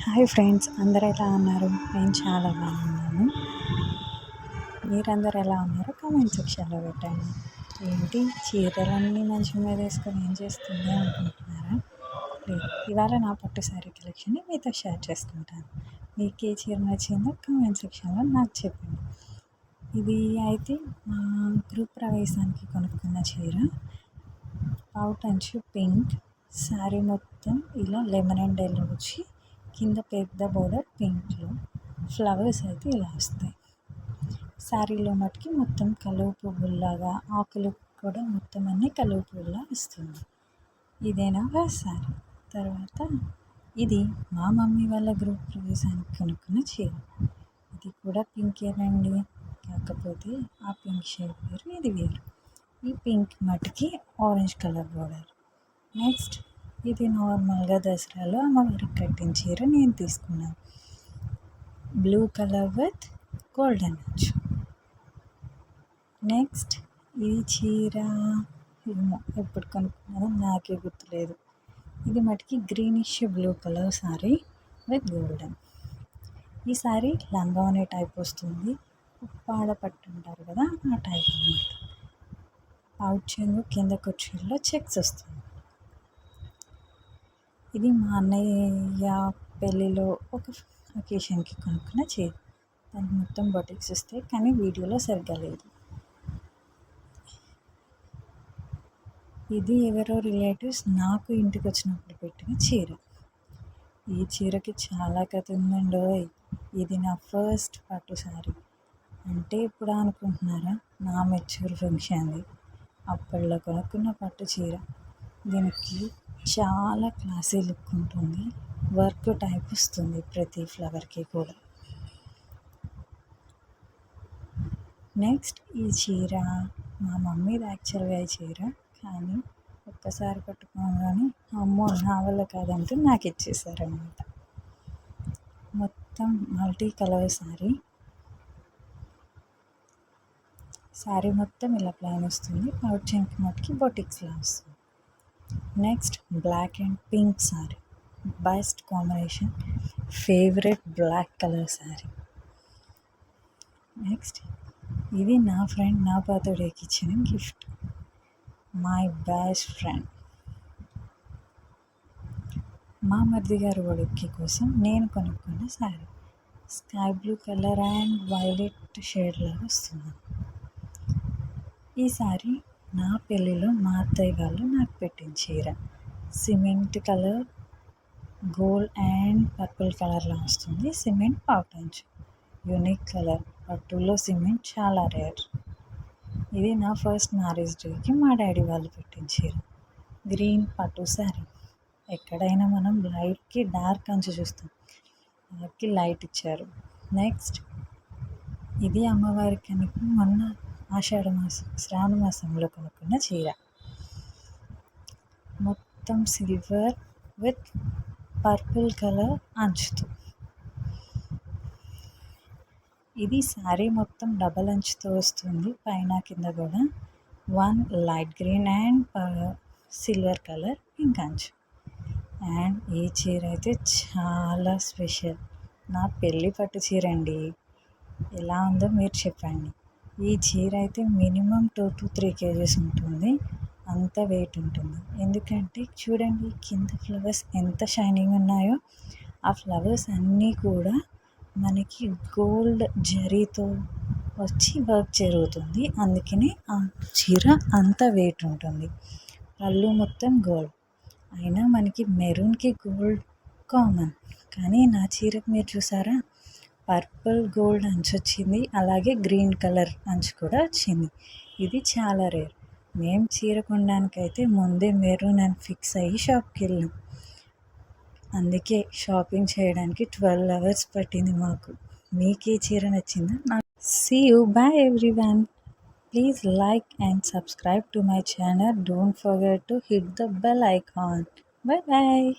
Hi friends, అందరు ఎలా ఉన్నారు? నేను చాలా బాగున్నాను. మీరందరూ ఎలా ఉన్నారో కామెంట్ సెక్షన్లో పెట్టండి. ఏంటి చీరలన్నీ మంచం మీద వేసుకొని ఏం చేస్తుంది అనుకుంటున్నారా? లేదు, ఇవాళ నా పట్టు శారీ కలెక్షన్ని మీతో షేర్ చేసుకుంటాను. మీకు ఏ చీర నచ్చిందో కామెంట్ సెక్షన్లో నాకు చెప్పండి. ఇది అయితే గ్రూప్ ప్రవేశానికి కొనుక్కున్న చీర. అవుట్ అంచు పింక్, శారీ మొత్తం ఇలా లెమన్ అండ్ ఎల్లో వచ్చి కింద పెద్ద బోర్డర్ పింక్లో ఫ్లవర్స్ అయితే ఇలా వస్తాయి. శారీలో మటుకి మొత్తం కలువ పువ్వుల్లాగా ఆకులు కూడా మొత్తం అన్నీ కలువ పువ్వులా వస్తుంది. ఇదేనా శారీ. తర్వాత ఇది మా మమ్మీ వాళ్ళ గ్రూప్ ప్రవేశానికి కొనుక్కున్న చీర. ఇది కూడా పింకేనండి, కాకపోతే ఆ పింక్ షేడ్ వేరు, ఇది వేరు. ఈ పింక్ మటుకి ఆరెంజ్ కలర్ బోర్డర్. నెక్స్ట్ ఇది నార్మల్గా దసరాలో అమ్మవారికి కట్టిన చీర నేను తీసుకున్నాను. బ్లూ కలర్ విత్ గోల్డెన్ అంచు. నెక్స్ట్ ఈ చీర ఏమో ఎప్పుడు కొనుక్కున్నానో నాకే గుర్తులేదు. ఇది మటుకి greenish blue colour sari with golden. ఈ శారీ లంగావని టైప్ వస్తుంది, ఉప్పాడ పట్టు ఉంటారు కదా ఆ టైప్ అన్నమాట. పౌచ్ కింద కుర్చీల్లో చెక్స్ వస్తుంది. ఇది మా అన్నయ్య పెళ్ళిలో ఒక అకేషన్కి కొనుక్కున్న చీర. దానికి మొత్తం బొటిక్స్ వస్తాయి, కానీ వీడియోలో సరిగ్గా లేదు. ఇది ఎవరో రిలేటివ్స్ నాకు ఇంటికి వచ్చినప్పుడు పెట్టిన చీర. ఈ చీరకి చాలా కథ ఉందండో. ఇది నా ఫస్ట్ పట్టు శారీ. అంటే ఇప్పుడు అనుకుంటున్నారా, నా మెచ్యూర్ ఫంక్షన్ది. అప్పట్లో కొనుక్కున్న పట్టు చీర. దీనికి చాలా క్లాసీ లుక్ ఉంటుంది, వర్క్ టైప్ వస్తుంది ప్రతి ఫ్లవర్కి కూడా. నెక్స్ట్ ఈ చీర మా మమ్మీది యాక్చువల్గా ఈ చీర, కానీ ఒక్కసారి కట్టుకోగానే అమ్మో నా వల్ల కాదంటూ నాకు ఇచ్చేసారనమాట. మొత్తం మల్టీ కలర్ శారీ. శారీ మొత్తం ఇలా ప్లైన్ వస్తుంది, పౌచ్ మటుకి బొటిక్స్లా వస్తుంది. Next black and pink sari, best combination, favourite black colour sari. Next ఇది నా ఫ్రెండ్ నా బర్త్డేకి ఇచ్చిన గిఫ్ట్, మై బెస్ట్ ఫ్రెండ్. మా మరిది గారు కొడుక్కి కోసం నేను కొనుక్కున్న sari. Sky blue colour and violet shade లాగా వస్తుంది. ఈ శారీ నా పెళ్ళిలో మా అత్తయ్య వాళ్ళు నాకు పెట్టిన చీర. Cement colour, gold and purple కలర్లో వస్తుంది. సిమెంట్ పౌటంచు, యూనిక్ కలర్. పట్టులో సిమెంట్ చాలా రేర్. ఇది నా ఫస్ట్ మ్యారేజ్ డేకి మా డాడీ వాళ్ళు పెట్టిన చీర. గ్రీన్ పట్టు శారీ. ఎక్కడైనా మనం లైట్కి డార్క్ అంచు చూస్తాం, దానికి లైట్ ఇచ్చారు. నెక్స్ట్ ఇది అమ్మవారికి మొన్న ఆషాఢ మాసం శ్రావణ మాసంలో కొనుక్కున్న చీర. మొత్తం సిల్వర్ విత్ పర్పుల్ కలర్ అంచుతో. ఇది శారీ మొత్తం డబల్ అంచుతో వస్తుంది, పైన కింద కూడా. One light green and silver colour pink అంచు. అండ్ ఈ చీర అయితే చాలా స్పెషల్, నా పెళ్ళి పట్టు చీర అండి. ఎలా ఉందో మీరు చెప్పండి. ఈ చీర అయితే మినిమం 2 to 3 kgs ఉంటుంది, అంత వెయిట్ ఉంటుంది. ఎందుకంటే చూడండి కింద ఫ్లవర్స్ ఎంత షైనింగ్ ఉన్నాయో. ఆ ఫ్లవర్స్ అన్నీ కూడా మనకి గోల్డ్ జరీతో వచ్చి వర్క్ జరుగుతుంది, అందుకని ఆ చీర అంత వెయిట్ ఉంటుంది. పళ్ళు మొత్తం గోల్డ్ అయినా మనకి మెరూన్కి గోల్డ్ కామన్, కానీ నా చీరకు మీరు చూసారా పర్పుల్ గోల్డ్ అంచు వచ్చింది, అలాగే గ్రీన్ కలర్ అంచు కూడా వచ్చింది. ఇది చాలా రేర్. మేము చీర కొనడానికైతే ముందే మెరూన్ అని ఫిక్స్ అయ్యి షాప్కి వెళ్ళాం. అందుకే షాపింగ్ చేయడానికి 12 hours పట్టింది మాకు. మీకు ఈ చీర నచ్చిందా? See you, bye everyone. Please like and subscribe to my channel. Don't forget to hit the bell icon. Bye bye.